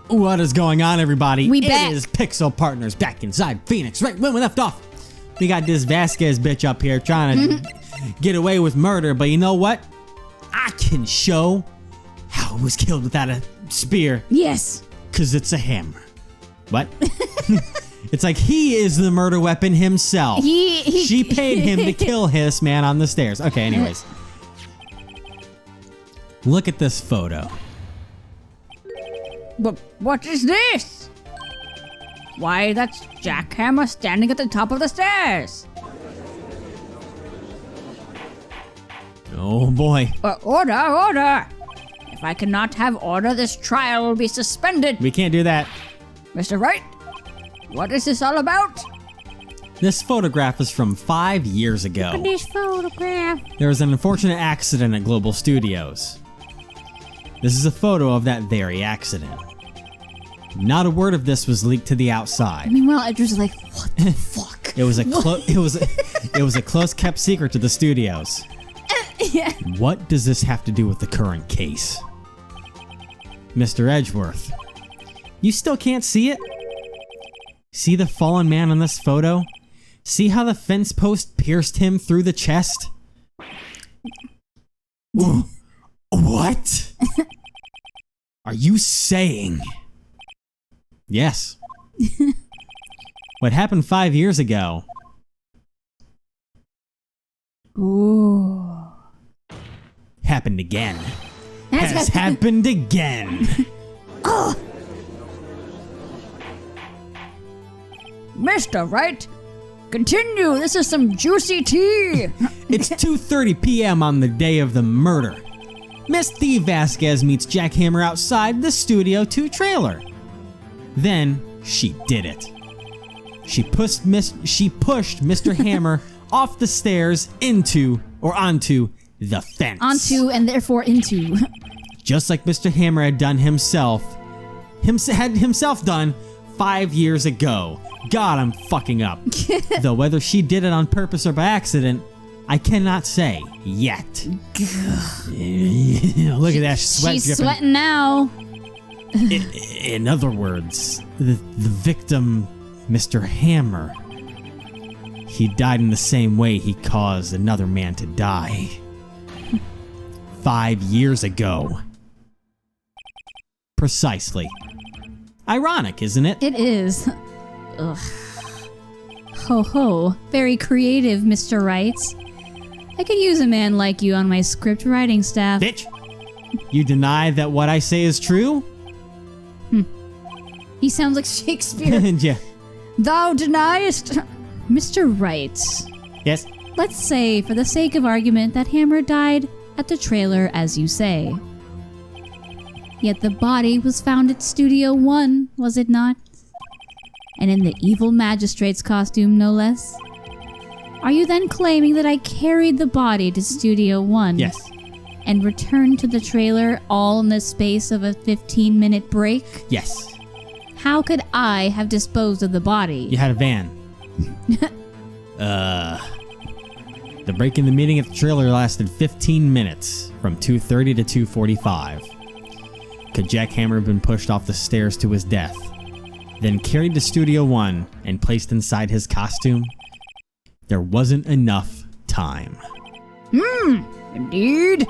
What is going on, everybody? We back. It is Pixel Partners back inside Phoenix, right when we left off. We got this Vasquez bitch up here trying to get away with murder, but you know what? I can show how it was killed without a spear. Yes. Because it's a hammer. What? It's like he is the murder weapon himself. She paid him to kill this man on the stairs. Okay, anyways. Look at this photo. But what is this? Why, that's Jackhammer standing at the top of the stairs. Oh boy. Order! If I cannot have order, this trial will be suspended. We can't do that. Mr. Wright, what is this all about? This photograph is from 5 years ago. Look at this photograph. There was an unfortunate accident at Global Studios. This is a photo of that very accident. Not a word of this was leaked to the outside. Meanwhile, Edgar's like, what the fuck? It was a close-kept secret to the studios. Yeah. What does this have to do with the current case? Mr. Edgeworth, you still can't see it? See the fallen man on this photo? See how the fence post pierced him through the chest? What? Are you saying? Yes. What happened 5 years ago? Ooh. Happened again. Has happened again. Oh. Mr. Wright, continue. This is some juicy tea. It's 2:30 p.m. on the day of the murder. Miss Thee Vasquez meets Jackhammer outside the Studio 2 trailer. Then she did it. She pushed Mr. Hammer off the stairs onto the fence. Onto and therefore into. Just like Mr. Hammer had done himself done 5 years ago. God, I'm fucking up. Though whether she did it on purpose or by accident, I cannot say yet. Look at that sweat She's dripping. sweating now. In other words, the victim, Mr. Hammer, he died in the same way he caused another man to die. 5 years ago. Precisely. Ironic, isn't it? It is. Ugh. Ho ho. Very creative, Mr. Wright. I could use a man like you on my script writing staff. Bitch! You deny that what I say is true? He sounds like Shakespeare. Yeah. Thou deniest. Mr. Wright. Yes? Let's say, for the sake of argument, that Hammer died at the trailer, as you say. Yet the body was found at Studio 1, was it not? And in the evil magistrate's costume, no less? Are you then claiming that I carried the body to Studio 1? Yes. And returned to the trailer all in the space of a 15-minute break? Yes. How could I have disposed of the body? You had a van. The break in the meeting at the trailer lasted 15 minutes, from 2:30 to 2:45. Could Jackhammer have been pushed off the stairs to his death, then carried to Studio 1 and placed inside his costume? There wasn't enough time. Indeed.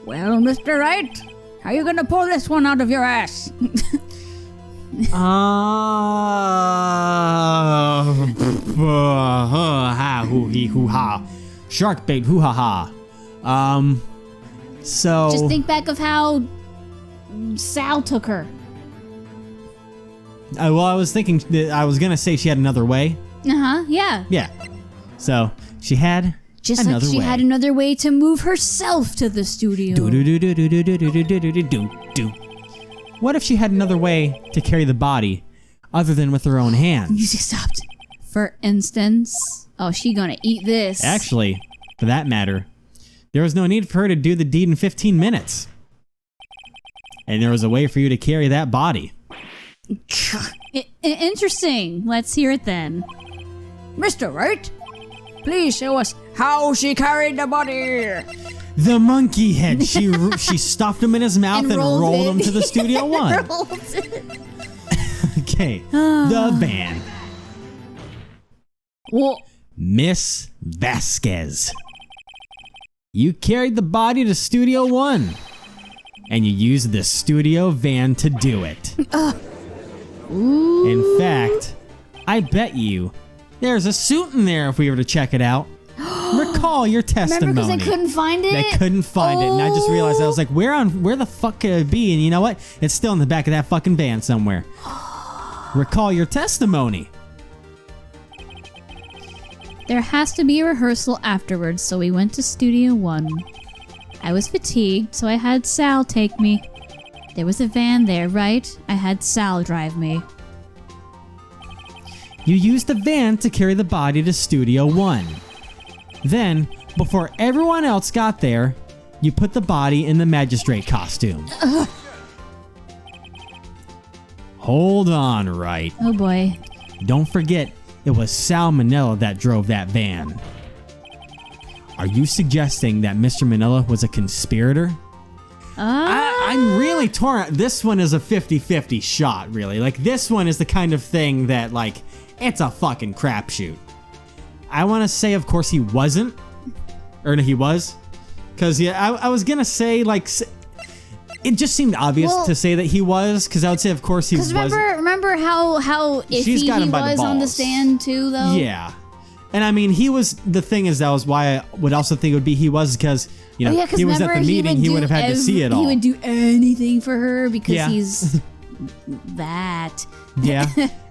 Well, Mr. Wright, how are you gonna pull this one out of your ass? Ha. Shark bait, hoo ha ha. So. Just think back of how Sal took her. Well, I was thinking that I was gonna say she had another way. Yeah. Yeah. So she had Just another like she way. had another way to move herself to the studio. What if she had another way to carry the body, other than with her own hands? Music stopped. For instance, oh, she gonna eat this. Actually, for that matter, there was no need for her to do the deed in 15 minutes. And there was a way for you to carry that body. Interesting. Let's hear it then. Mr. Wright, please show us how she carried the body. The monkey head. She stuffed him in his mouth and rolled him to the Studio One. Okay, the van. Well, Miss Vasquez. You carried the body to Studio One, and you used the studio van to do it. In fact, I bet you there's a suit in there if we were to check it out. Recall your testimony. remember because they couldn't find it? They couldn't find it, and I just realized I was like, where the fuck could it be? And you know what? It's still in the back of that fucking van somewhere. Recall your testimony. There has to be a rehearsal afterwards, so we went to Studio One. I was fatigued, so I had Sal take me. There was a van there, right? I had Sal drive me. You used the van to carry the body to Studio One. Then, before everyone else got there, you put the body in the magistrate costume. Hold on, Wright. Oh boy. Don't forget, it was Sal Manila that drove that van. Are you suggesting that Mr. Manila was a conspirator? I'm really torn. This one is a 50-50 shot, really. Like, this one is the kind of thing that, like, it's a fucking crapshoot. I want to say, of course, he wasn't. Or no, he was. Because, yeah, I was going to say, like, it just seemed obvious to say that he was. Because I would say, of course, he was. Because remember how iffy he was on the stand, too, though? Yeah. And, I mean, he was, the thing is, that was why I would also think it would be he was because, you know, he was at the meeting, he would have had to see it all. He would do anything for her because he's that. Yeah.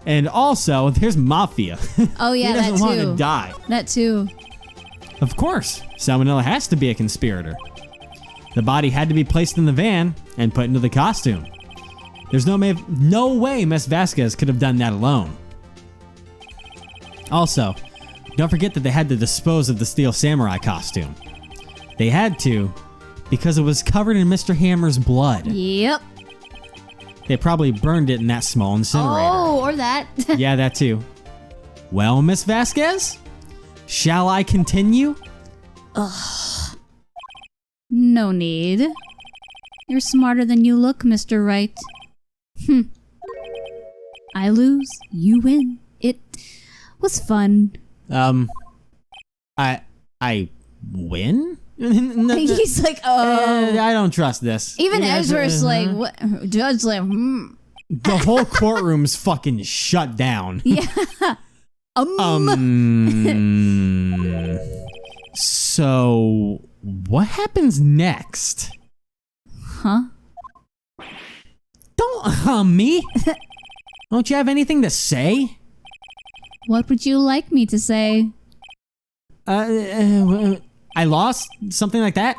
And also, there's Mafia. Oh, yeah, he doesn't want to die. That too. Of course, Salmonella has to be a conspirator. The body had to be placed in the van and put into the costume. There's no way Miss Vasquez could have done that alone. Also, don't forget that they had to dispose of the Steel Samurai costume. They had to because it was covered in Mr. Hammer's blood. Yep. They probably burned it in that small incinerator. Oh, or that. Yeah, that too. Well, Miss Vasquez, shall I continue? Ugh. No need. You're smarter than you look, Mr. Wright. I lose, you win. It was fun. I win? He's like, oh. I don't trust this. Even Ezra's like, what? Judge like, The whole courtroom's fucking shut down. Yeah. So, what happens next? Huh? Don't me. Don't you have anything to say? What would you like me to say? I lost? Something like that?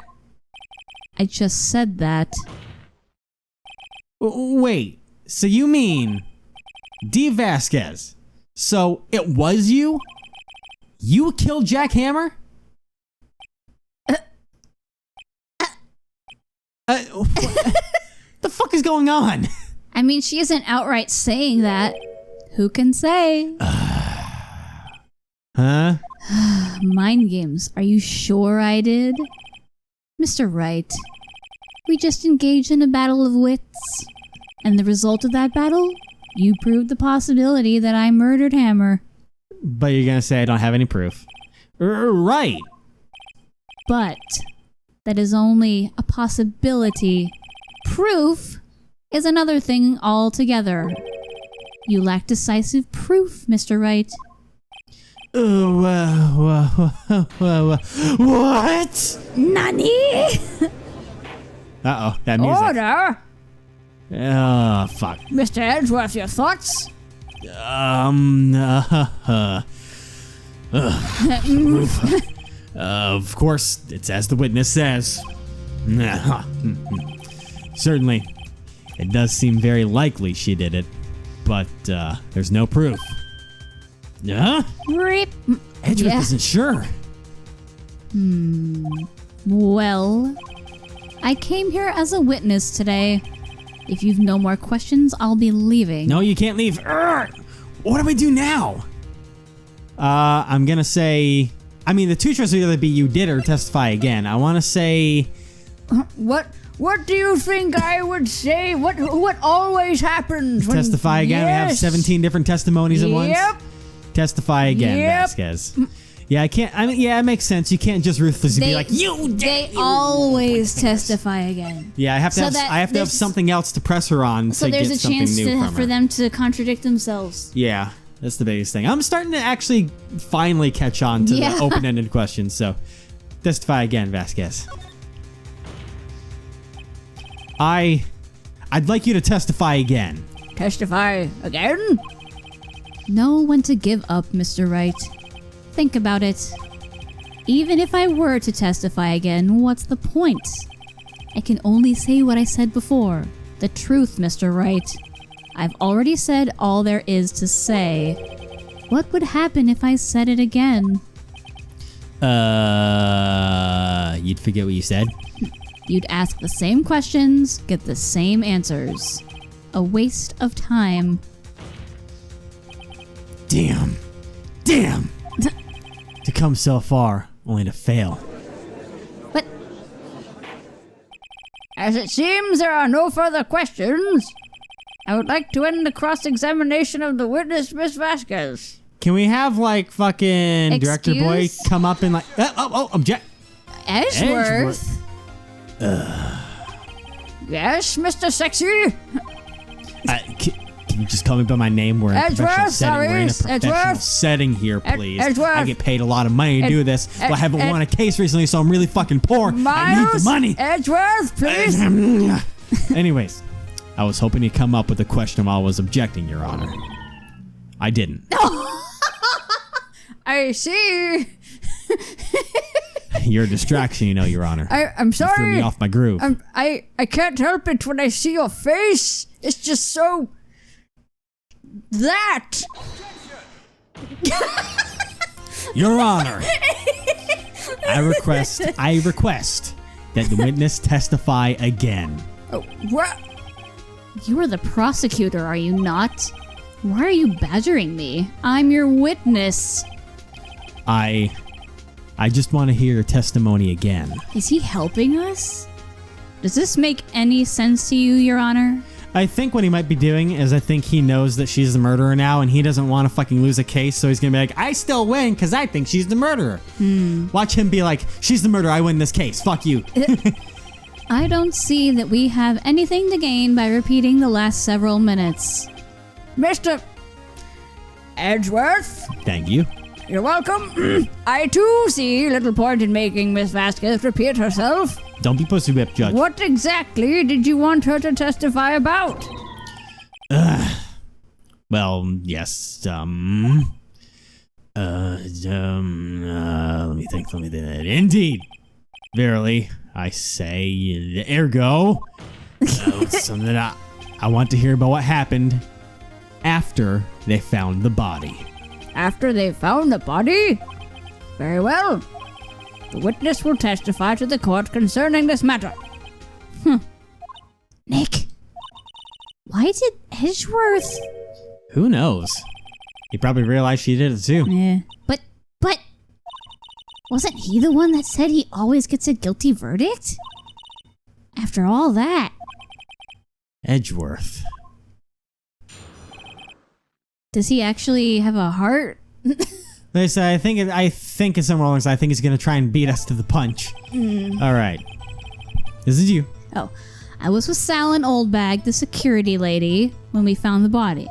I just said that. Wait, so you mean D. Vasquez? So it was you? You killed Jack Hammer? What the fuck is going on? I mean, she isn't outright saying that. Who can say? Huh? Mind games. Are you sure I did? Mr. Wright, we just engaged in a battle of wits. And the result of that battle? You proved the possibility that I murdered Hammer. But you're gonna say I don't have any proof. Right. But that is only a possibility. Proof is another thing altogether. You lack decisive proof, Mr. Wright. What? Nani? Uh-oh, that music. Order! Oh, fuck. Mr. Edgeworth, your thoughts? Of course, it's as the witness says. Certainly, it does seem very likely she did it, but there's no proof. Yeah? Rip. Edgeworth isn't sure. Well, I came here as a witness today. If you've no more questions, I'll be leaving. No, you can't leave. What do we do now? I'm gonna say I mean, the two choices would either be you did or testify again. I want to say... What do you think I would say? What always happens when... Testify again? Yes. We have 17 different testimonies at once? Yep. Testify again, Yep. Vasquez. Yeah, I can't... I mean, yeah, it makes sense. You can't just ruthlessly be like, you did... They always testify again. Yeah, I have to, have something else to press her on So to there's get a something chance new from for her. them to contradict themselves. Yeah, that's the biggest thing. I'm starting to actually finally catch on to Yeah. the open-ended questions, so testify again, Vasquez. I'd like you to testify again. Testify again? Know when to give up, Mr. Wright. Think about it. Even if I were to testify again, what's the point? I can only say what I said before. The truth, Mr. Wright. I've already said all there is to say. What would happen if I said it again? You'd forget what you said? You'd ask the same questions, get the same answers. A waste of time. Damn. To come so far, only to fail. But As it seems there are no further questions, I would like to end the cross-examination of the witness, Miss Vasquez. Can we have, like, fucking Director Boy Excuse? come up and, like... object... Edgeworth? Yes, Mr. Sexy? Can you just call me by my name? We're in a Edgeworth, professional setting. We're in a sorry, professional Edgeworth. setting here, please. Edgeworth. I get paid a lot of money to do this, but I haven't won a case recently, so I'm really fucking poor. I need the money. Edgeworth, please. Anyways, I was hoping you'd come up with a question while I was objecting, Your Honor. I didn't. I see. You're a distraction, you know, Your Honor. I'm You threw sorry. me off my groove. I can't help it when I see your face. It's just so... That. Your Honor, I request that the witness testify again. Oh, what? You are the prosecutor, are you not? Why are you badgering me? I'm your witness. I just want to hear your testimony again. Is he helping us? Does this make any sense to you, Your Honor? I think what he might be doing is I think he knows that she's the murderer now and he doesn't want to fucking lose a case, so he's gonna be like, I still win because I think she's the murderer. Watch him be like, she's the murderer, I win this case, fuck you. I don't see that we have anything to gain by repeating the last several minutes. Mr. Edgeworth? Thank you. You're welcome. I too see little point in making Miss Vasquez repeat herself. Don't be pussy whipped, Judge. What exactly did you want her to testify about? Well, yes, let me think. Indeed. Verily, I say, ergo, something I want to hear about what happened after they found the body. After they found the body? Very well. The witness will testify to the court concerning this matter. Nick, why did Edgeworth... Who knows? He probably realized she did it too. Yeah. But... Wasn't he the one that said he always gets a guilty verdict? After all that... Edgeworth. Does he actually have a heart? They say, I think it's somewhere along the lines. I think he's gonna try and beat us to the punch. All right. This is you. Oh, I was with Sal and Oldbag, the security lady, when we found the body.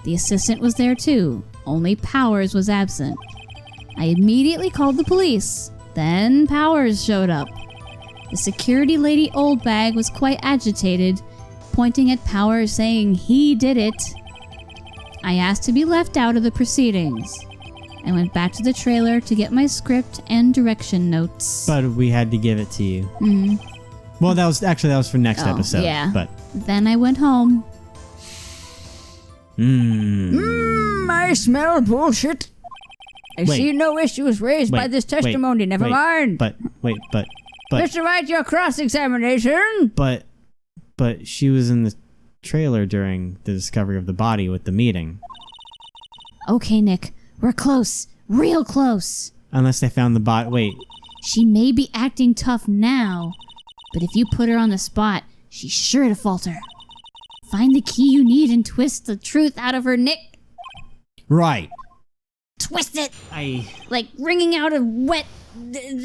The assistant was there too, only Powers was absent. I immediately called the police. Then Powers showed up. The security lady Oldbag was quite agitated, pointing at Powers saying he did it. I asked to be left out of the proceedings. I went back to the trailer to get my script and direction notes. But we had to give it to you. Well, that was for next episode. Yeah. But Then I went home. I smell bullshit. I Wait. see no issues raised by this testimony. Never mind. But Mr. Wright, your cross-examination. but she was in the trailer during the discovery of the body with the meeting. Okay, Nick. We're close. Real close. Unless they found the bot. Wait. She may be acting tough now, but if you put her on the spot, she's sure to falter. Find the key you need and twist the truth out of her neck. Right. Twist it! Like wringing out a wet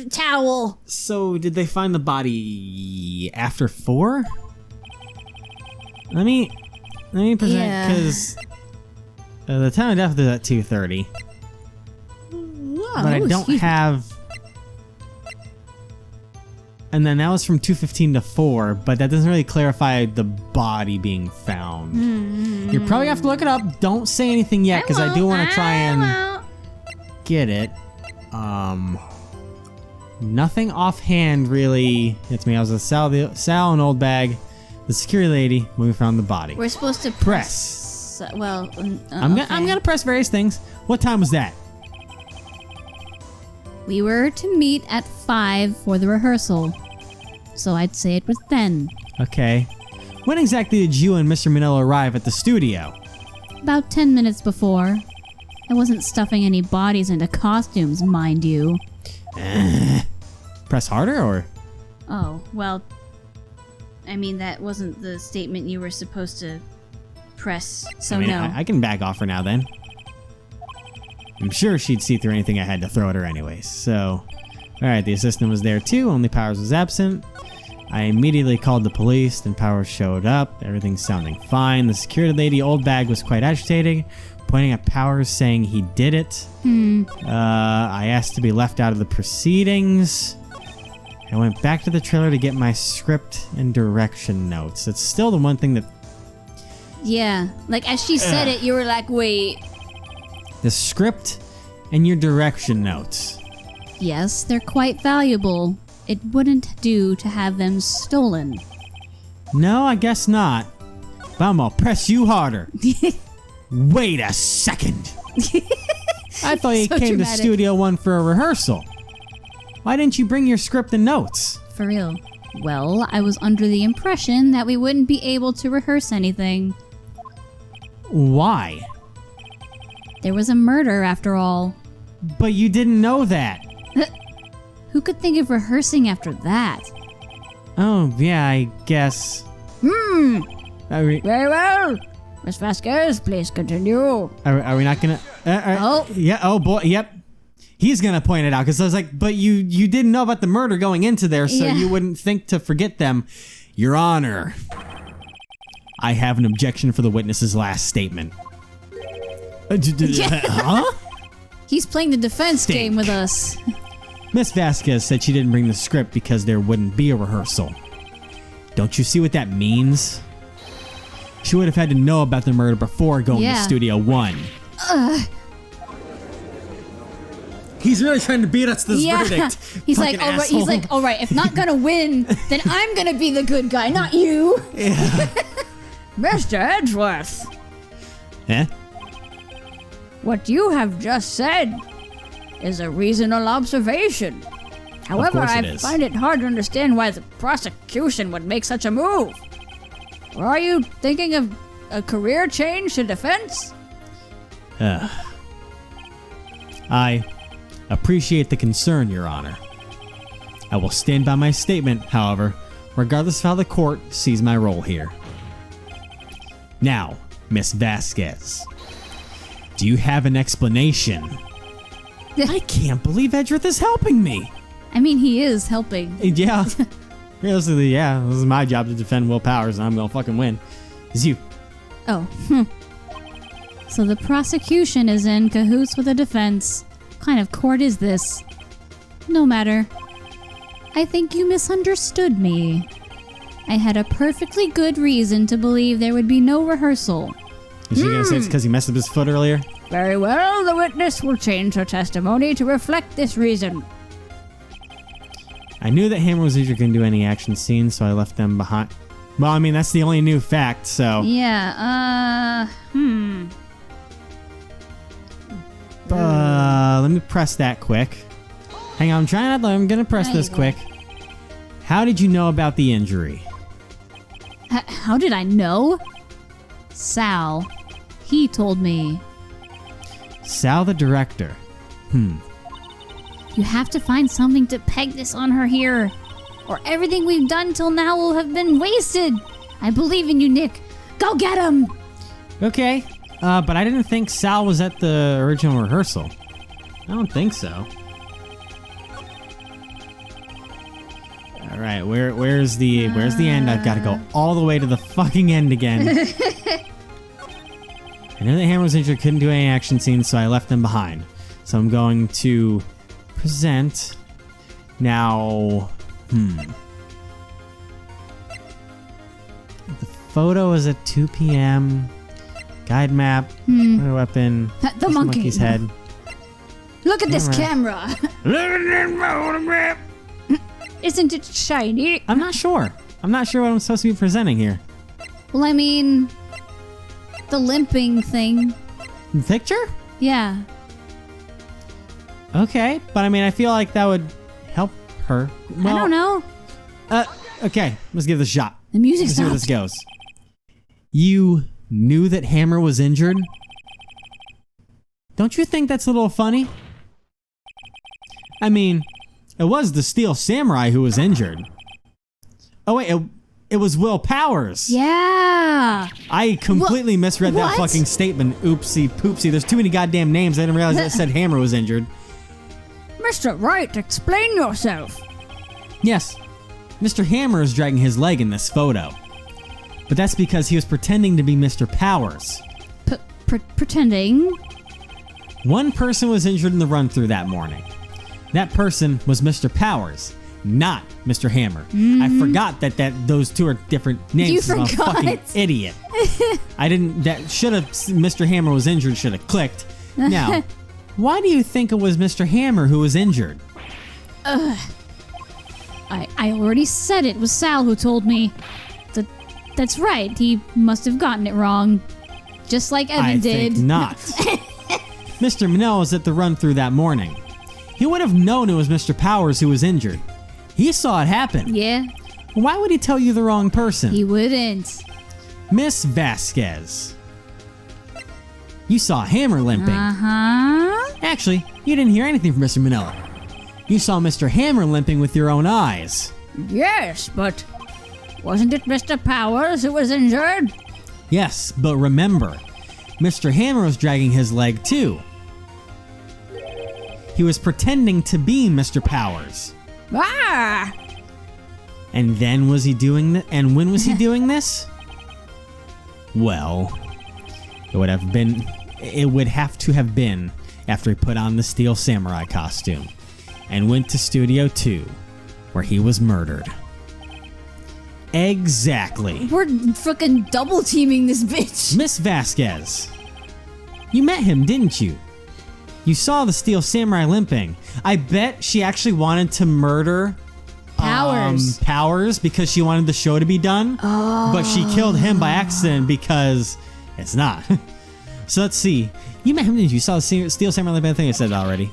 towel. So, did they find the body after 4? Let me present, because the time of death is at 2:30. But I don't have... And then that was from 2:15 to 4, but that doesn't really clarify the body being found. You probably have to look it up. Don't say anything yet, because I do want to try and get it. Nothing offhand really hits me. I was with Sal and Old Bag, the security lady, when we found the body. We're supposed to press. Well, I'm gonna press various things. What time was that? We were to meet at 5 for the rehearsal, so I'd say it was then. Okay. When exactly did you and Mr. Manila arrive at the studio? About 10 minutes before. I wasn't stuffing any bodies into costumes, mind you. Press harder, or? Oh, well, I mean, that wasn't the statement you were supposed to press, so no. I can back off for now, then. I'm sure she'd see through anything I had to throw at her anyways, so... Alright, the assistant was there too, only Powers was absent. I immediately called the police, then Powers showed up, everything sounding fine. The security lady, Old Bag, was quite agitated, pointing at Powers saying he did it. I asked to be left out of the proceedings. I went back to the trailer to get my script and direction notes. It's still the one thing that... Yeah, like as she said it, you were like, wait... The script and your direction notes. Yes, they're quite valuable. It wouldn't do to have them stolen. No, I guess not. But I'm gonna press you harder. Wait a second. I thought you So came dramatic. to Studio One for a rehearsal. Why didn't you bring your script and notes? For real. Well, I was under the impression that we wouldn't be able to rehearse anything. Why? There was a murder, after all. But you didn't know that. Who could think of rehearsing after that? Oh, yeah, I guess. Very well. Miss Vasquez, please continue. Are we not gonna... Oh. Yeah, oh boy, yep. He's gonna point it out, because I was like, but you didn't know about the murder going into there, so Yeah. you wouldn't think to forget them. Your Honor, I have an objection for the witness's last statement. Huh? He's playing the defense Stink. game with us. Miss Vasquez said she didn't bring the script because there wouldn't be a rehearsal. Don't you see what that means? She would have had to know about the murder before going to Studio One. He's really trying to beat us this verdict. He's like, all right. He's like, all right. If not gonna win, then I'm gonna be the good guy, not you. Mr. Edgeworth, Eh? what you have just said is a reasonable observation. However, course I it is. find it hard to understand why the prosecution would make such a move. Or are you thinking of a career change to defense? I appreciate the concern, Your Honor. I will stand by my statement, however, regardless of how the court sees my role here. Now, Miss Vasquez, do you have an explanation? I can't believe Edgeworth is helping me. I mean, he is helping. Yeah. Realistically, yeah. This is my job to defend Will Powers, and I'm gonna fucking win. It's you. Oh. So the prosecution is in cahoots with the defense. What kind of court is this? No matter. I think you misunderstood me. I had a perfectly good reason to believe there would be no rehearsal. Is she gonna say it's because he messed up his foot earlier? Very well, the witness will change her testimony to reflect this reason. I knew that Hammer was either gonna do any action scenes, so I left them behind. Well, I mean, that's the only new fact, so... Yeah, let me press that quick. Hang on, I'm gonna press There this you go. quick. How did you know about the injury? How did I know? Sal. He told me. Sal the director. You have to find something to peg this on her here, or everything we've done till now will have been wasted. I believe in you, Nick. Go get him! Okay, but I didn't think Sal was at the original rehearsal. I don't think so. All right, where's the end? I've got to go all the way to the fucking end again. I know that Hammer was injured, couldn't do any action scenes, so I left them behind. So I'm going to present now. The photo is at 2 p.m. Guide map, weapon, The monkey. monkey's head. Look at this camera. Look at this photograph. Isn't it shiny? I'm not sure. I'm not sure what I'm supposed to be presenting here. Well, I mean, the limping thing. The picture? Yeah. Okay, but I mean, I feel like that would help her. Well, I don't know. Okay, let's give this a shot. The music Let's see where stopped. this goes. You knew that Hammer was injured? Don't you think that's a little funny? I mean, it was the Steel Samurai who was injured. Oh wait, it was Will Powers. Yeah. I completely misread that what? fucking statement. Oopsie poopsie. There's too many goddamn names. I didn't realize it said Hammer was injured. Mr. Wright, explain yourself. Yes, Mr. Hammer is dragging his leg in this photo. But that's because he was pretending to be Mr. Powers. Pretending. One person was injured in the run-through that morning. That person was Mr. Powers, not Mr. Hammer. I forgot that those two are different names. You 'cause I'm a forgot? fucking idiot. I didn't. That should have. Mr. Hammer was injured. Should have clicked. Now, why do you think it was Mr. Hammer who was injured? I already said it was Sal who told me. That's right. He must have gotten it wrong. Just like Evan I did. think not. Mr. Manel was at the run-through that morning. He would have known it was Mr. Powers who was injured. He saw it happen. Yeah, Why would he tell you the wrong person? he wouldn't. Miss Vasquez. You saw Hammer limping. Uh-huh. Actually, you didn't hear anything from Mr. Manila. You saw Mr. Hammer limping with your own eyes. Yes, but wasn't it Mr. Powers who was injured? Yes, but remember, Mr. Hammer was dragging his leg too. He was pretending to be Mr. Powers. Ah! And then was he doing that? And when was he doing this? Well, it would have to have been after he put on the Steel Samurai costume and went to Studio 2, where he was murdered. Exactly. We're frickin' double teaming this bitch. Miss Vasquez, you met him, didn't you? You saw the Steel Samurai limping. I bet she actually wanted to murder Powers. Powers because she wanted the show to be done. Oh. But she killed him by accident because it's not. So let's see. You met him, didn't you? You saw the Steel Samurai limping. I think I said it already.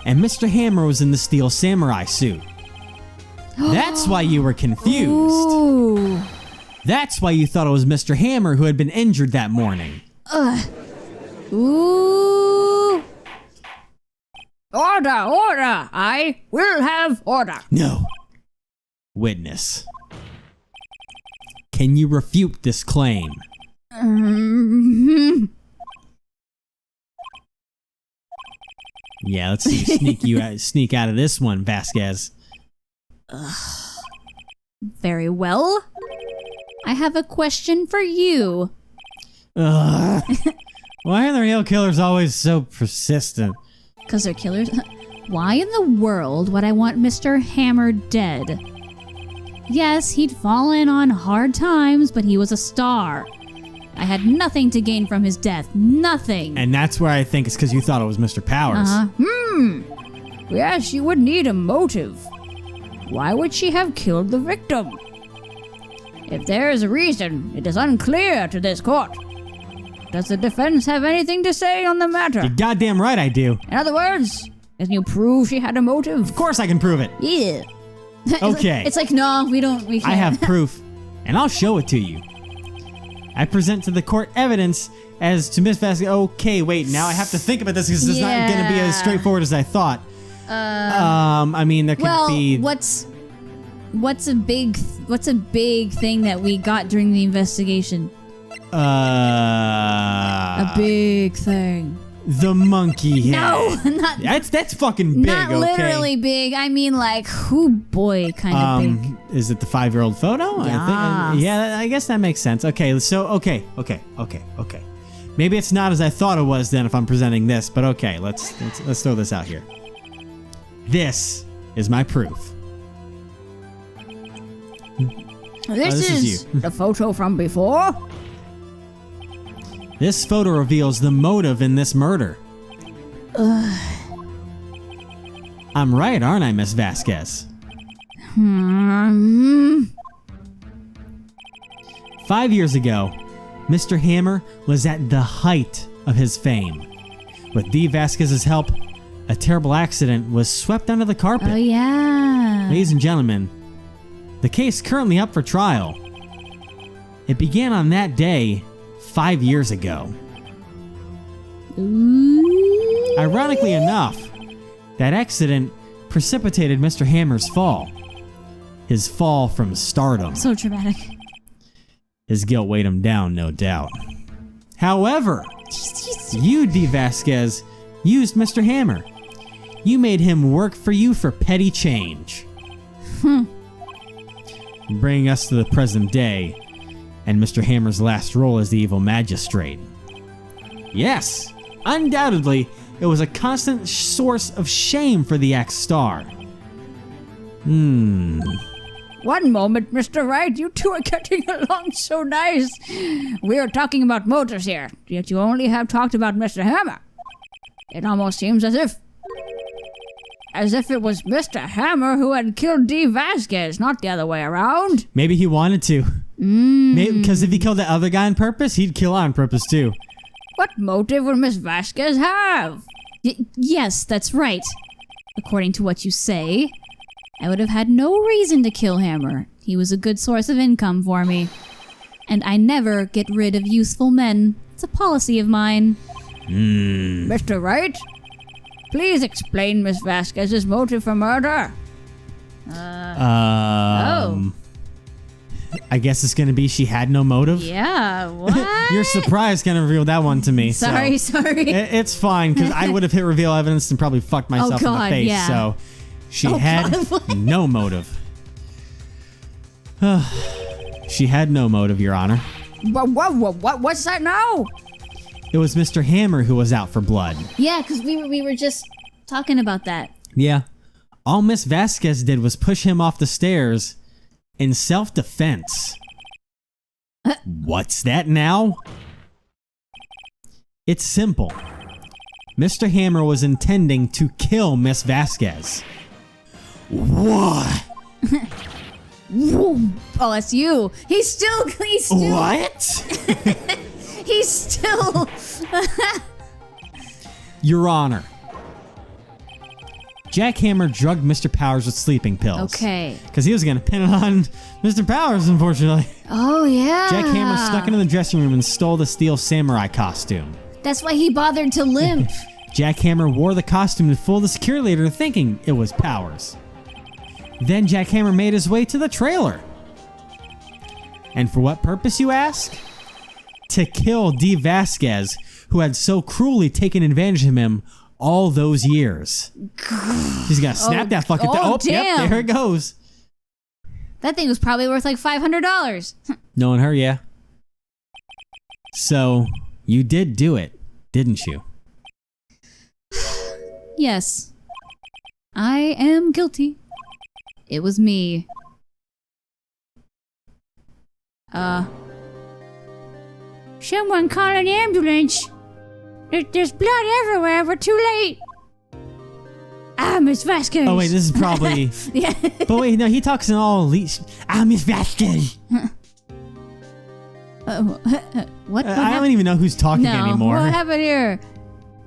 And Mr. Hammer was in the Steel Samurai suit. That's why you were confused. Ooh. That's why you thought it was Mr. Hammer who had been injured that morning. Ooh. Order, order! I will have order. No. Witness. Can you refute this claim? Yeah, let's see. Sneak out of this one, Vasquez. Very well. I have a question for you. Ugh. Why are the real killers always so persistent? Because they're killers? Why in the world would I want Mr. Hammer dead? Yes, he'd fallen on hard times, but he was a star. I had nothing to gain from his death. Nothing. And that's where I think it's because you thought it was Mr. Powers. Yes, you would need a motive. Why would she have killed the victim? If there is a reason, it is unclear to this court. Does the defense have anything to say on the matter? You're goddamn right I do. In other words, can you prove she had a motive? Of course I can prove it. Yeah. Okay. It's like, no, we can't. I have proof, and I'll show it to you. I present to the court evidence as to Miss Vasquez. Okay, wait, now I have to think about this because it's not going to be as straightforward as I thought. I mean, there could be. What's a big thing that we got during the investigation? A big thing. The monkey head. No, not that's fucking big. Not literally big. I mean, like, boy, kind of big. Is it the 5-year-old photo? Yes. I guess that makes sense. Okay, so okay. Maybe it's not as I thought it was then if I'm presenting this, but okay, let's throw this out here. This is my proof. This is you. the photo from before. This photo reveals the motive in this murder. I'm right, aren't I, Miss Vasquez? 5 years ago, Mr. Hammer was at the height of his fame. With Dee Vasquez's help, a terrible accident was swept under the carpet. Oh, yeah. Ladies and gentlemen, the case currently up for trial. It began on that day 5 years ago. Ooh. Ironically enough, that accident precipitated Mr. Hammer's fall. His fall from stardom. So dramatic. His guilt weighed him down, no doubt. However, you, Dee Vasquez, used Mr. Hammer. You made him work for you for petty change. Bringing us to the present day, and Mr. Hammer's last role as the evil magistrate. Yes, undoubtedly, it was a constant source of shame for the ex-star. One moment, Mr. Wright. You two are getting along so nice. We are talking about motives here, yet you only have talked about Mr. Hammer. It almost seems as if it was Mr. Hammer who had killed Dee Vasquez, not the other way around. Maybe he wanted to. Maybe because if he killed that other guy on purpose, he'd kill on purpose too. What motive would Miss Vasquez have? Yes, that's right. According to what you say, I would have had no reason to kill Hammer. He was a good source of income for me. And I never get rid of useful men. It's a policy of mine. Mr. Wright, please explain Miss Vasquez's motive for murder. I guess it's gonna be she had no motive. Yeah, what? Your surprise kind of revealed that one to me. Sorry. It's fine, because I would have hit reveal evidence and probably fucked myself in the face. Yeah. So she had no motive. She had no motive, Your Honor. What's that now? It was Mr. Hammer who was out for blood. Yeah, because we were just talking about that. Yeah. All Miss Vasquez did was push him off the stairs in self-defense. What's that now? It's simple. Mr. Hammer was intending to kill Miss Vasquez. What? Oh, that's you. He's still. What? He's still. Your Honor, Jack Hammer drugged Mr. Powers with sleeping pills. Okay. Because he was going to pin it on Mr. Powers, unfortunately. Oh, yeah. Jack Hammer snuck into the dressing room and stole the steel samurai costume. That's why he bothered to limp. Jack Hammer wore the costume to fool the security leader, thinking it was Powers. Then Jack Hammer made his way to the trailer. And for what purpose, you ask? To kill Dee Vasquez, who had so cruelly taken advantage of him all those years. He's gonna snap that fucking thing. Oh, damn. Yep, there it goes. That thing was probably worth like $500. Knowing her, yeah. So, you did do it, didn't you? Yes. I am guilty. It was me. Someone call an ambulance. There's blood everywhere. We're too late. Miss Vasquez. Oh, wait, this is probably... Yeah. But wait, no, he talks in all... Miss Vasquez. What? I don't even know who's talking anymore. What happened here?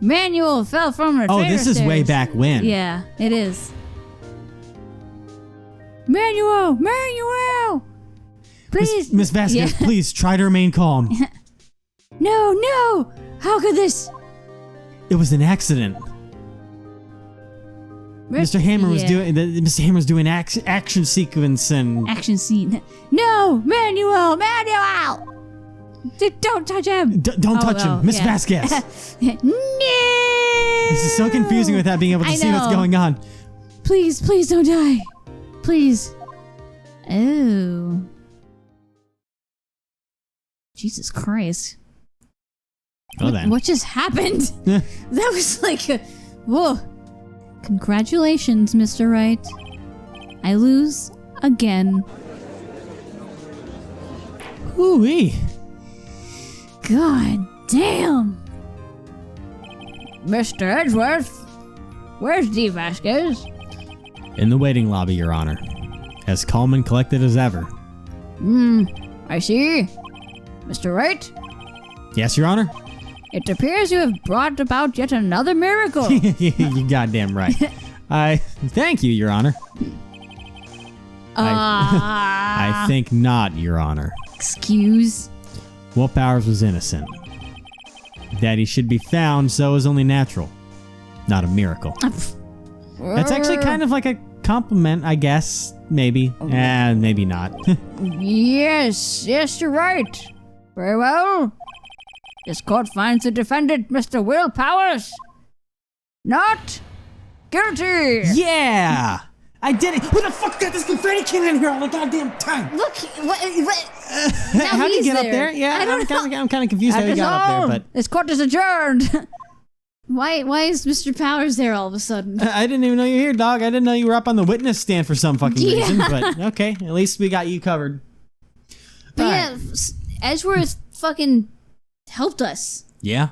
Manuel fell from the trailer this is stairs. way back when. Yeah, it is. Manuel! Please. Miss Vasquez, please try to remain calm. No! How could this? It was an accident. Mr. Hammer was doing action sequence and Action scene. No! Manuel! Don't touch him! don't touch him, Miss Vasquez. No! This is so confusing without being able to see what's going on. Please don't die. Please. Oh. Jesus Christ. Oh, then. What just happened? That was like whoa. Congratulations, Mr. Wright. I lose again. Ooh-wee. God damn. Mr. Edgeworth? Where's D. Vasquez? In the waiting lobby, Your Honor. As calm and collected as ever. I see. Mr. Wright? Yes, Your Honor? It appears you have brought about yet another miracle. You goddamn right. I thank you, Your Honor. I think not, Your Honor. Excuse. Will Powers was innocent. That he should be found so is only natural, not a miracle. That's actually kind of like a compliment, I guess. Maybe. Maybe not. Yes, you're right. Very well. This court finds the defendant, Mr. Will Powers, not guilty. Yeah! I did it! Who the fuck got this confetti can in here all the goddamn time? Look, what? How did you get up there? Yeah, I'm kind of confused how you got up there, but this court is adjourned. Why is Mr. Powers there all of a sudden? I didn't even know you were here, dog. I didn't know you were up on the witness stand for some fucking reason, but okay, at least we got you covered. But All yeah, right. Edgeworth fucking helped us. Yeah.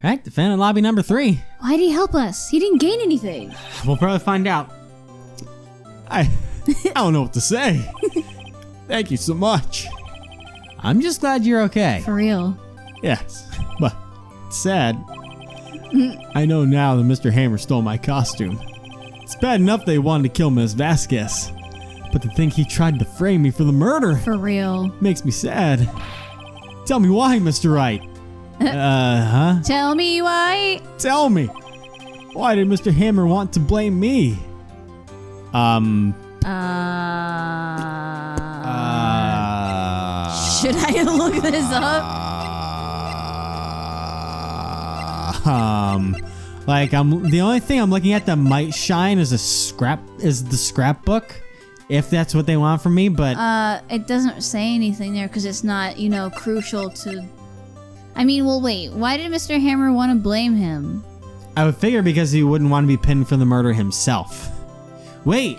All right, defendant lobby number 3. Why'd he help us? He didn't gain anything. We'll probably find out. I don't know what to say. Thank you so much. I'm just glad you're okay. For real. Yes, but it's sad. I know now that Mr. Hammer stole my costume. It's bad enough they wanted to kill Miss Vasquez, but to think he tried to frame me for the murder For real. makes me sad. Tell me why, Mr. Wright. Tell me why. Tell me. Why did Mr. Hammer want to blame me? Should I look this up? Like the only thing I'm looking at that might shine is the scrapbook, if that's what they want from me. But It doesn't say anything there because it's not, crucial to. I mean, well, wait. Why did Mr. Hammer want to blame him? I would figure because he wouldn't want to be pinned for the murder himself. Wait,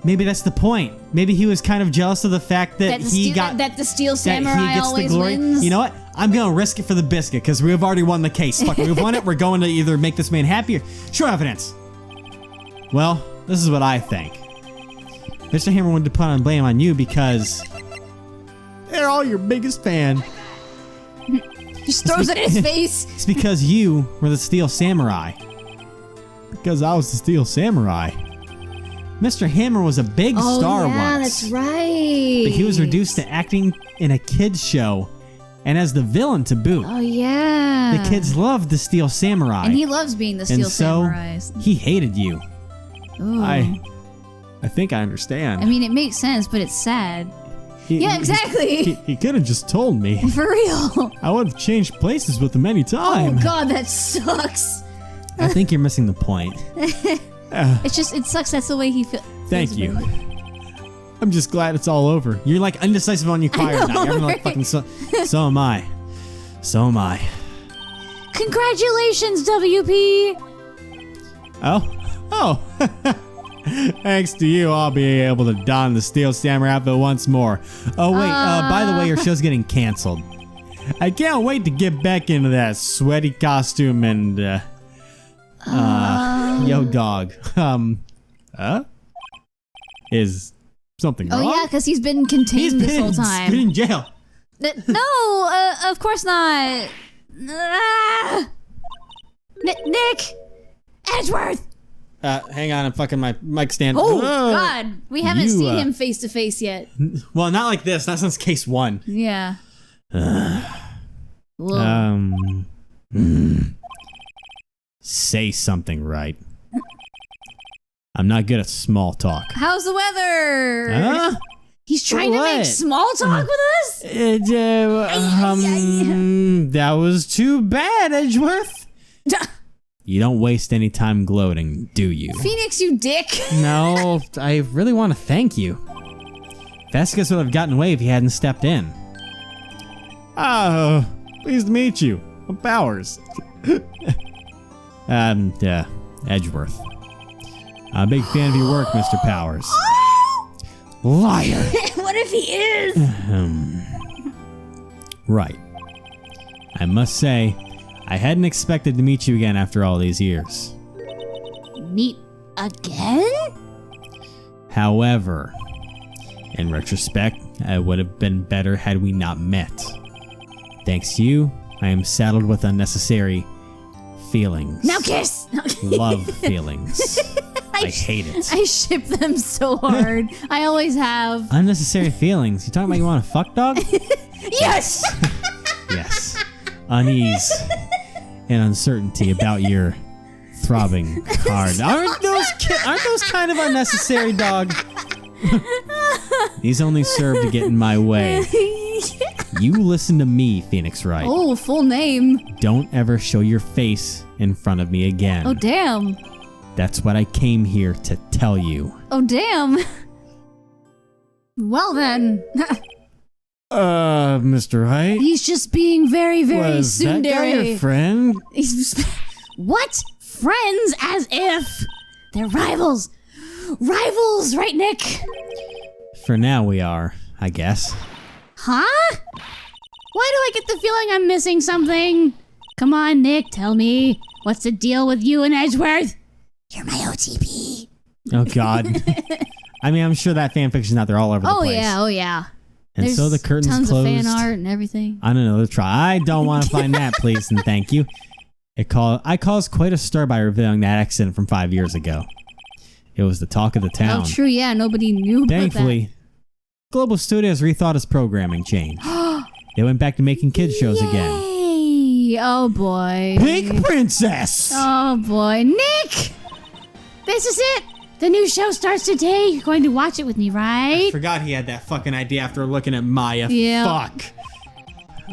maybe that's the point. Maybe he was kind of jealous of the fact that the Steel Samurai always wins. You know what? I'm gonna risk it for the biscuit because we've already won the case. Fuck it, we've won it. We're going to either make this man happy or show evidence. Well, this is what I think. Mr. Hammer wanted to put on blame on you because they're all your biggest fan. Just throws it in his face. It's because you were the Steel Samurai. Because I was the Steel Samurai. Mr. Hammer was a big star once. That's right. But he was reduced to acting in a kids show and as the villain to boot. Oh yeah. The kids loved the Steel Samurai. And he loves being the Steel Samurai. He hated you. Ooh. I think I understand. I mean, it makes sense, but it's sad. Yeah, exactly. He could have just told me. For real. I would have changed places with him any time. Oh god, that sucks. I think you're missing the point. It sucks. That's the way he feels. Thank you. I'm just glad it's all over. You're like undecisive on your choir now. You're like fucking so am I. So am I. Congratulations, WP. Oh. Thanks to you, I'll be able to don the Steel Samurai outfit once more. Oh wait, by the way, your show's getting canceled. I can't wait to get back into that sweaty costume and yo dog. Is something wrong? Oh yeah, because he's been contained this whole He's time. been in jail. No, of course not. Nick Edgeworth. Hang on, I'm fucking my mic stand. Oh, God. We haven't you, seen him face to face yet. Well, not like this. Not since case 1. Yeah. Whoa. Say something, right? I'm not good at small talk. How's the weather? Huh? He's trying to make small talk with us? That was too bad, Edgeworth. You don't waste any time gloating, do you? Phoenix, you dick. No, I really want to thank you. Vasquez would have gotten away if he hadn't stepped in. Oh, pleased to meet you. I'm Powers. Edgeworth. I'm a big fan of your work, Mr. Powers. Liar. What if he is? Right. I must say, I hadn't expected to meet you again after all these years. Meet again? However, in retrospect, it would have been better had we not met. Thanks to you, I am saddled with unnecessary feelings. Now kiss! Love feelings. I hate it. I ship them so hard. I always have. Unnecessary feelings? You talking about you want to fuck, dog? Yes! Yes. Unease and uncertainty about your throbbing heart. Aren't those kind of unnecessary, dog? These only serve to get in my way. You listen to me, Phoenix Wright. Oh, full name. Don't ever show your face in front of me again. Oh, damn. That's what I came here to tell you. Oh, damn. Well, then. Mr. Wright? He's just being very, very Was that guy tsundere. your friend? What? Friends? As if. They're rivals. Rivals, right, Nick? For now we are, I guess. Huh? Why do I get the feeling I'm missing something? Come on, Nick, tell me. What's the deal with you and Edgeworth? You're my OTP. Oh, God. I mean, I'm sure that fanfiction's out there all over the place. Oh, yeah. And There's so the curtain's tons closed. of fan art and everything. On another try. I don't want to find that, please, and thank you. I caused quite a stir by revealing that accident from 5 years ago. It was the talk of the town. Oh, true, yeah. Nobody knew about Thankfully, Global Studios rethought its programming change. They went back to making kids shows that. again. Yay! Oh, boy. Pink Princess! Oh, boy. Nick! This is it! The new show starts today. You're going to watch it with me, right? I forgot he had that fucking idea after looking at Maya. Yeah. Fuck.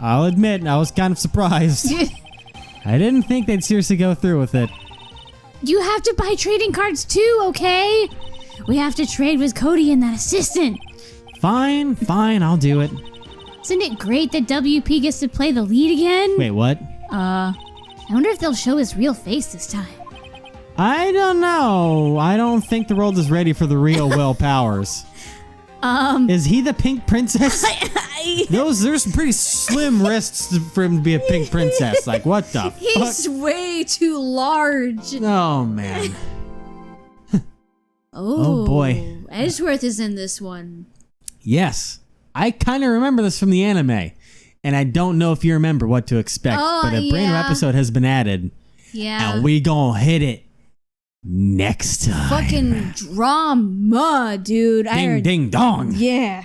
I'll admit, I was kind of surprised. I didn't think they'd seriously go through with it. You have to buy trading cards too, okay? We have to trade with Cody and that assistant. Fine, I'll do it. Isn't it great that WP gets to play the lead again? Wait, what? I wonder if they'll show his real face this time. I don't know. I don't think the world is ready for the real Will Powers. Is he the Pink Princess? There's some pretty slim wrists for him to be a Pink Princess. Like, what the fuck? He's way too large. Oh, man. Oh, boy. Edgeworth is in this one. Yes. I kind of remember this from the anime. And I don't know if you remember what to expect. But a brand new episode has been added. Yeah. And we gonna hit it next time. Fucking drama, dude. Ding, ding, dong. Yeah.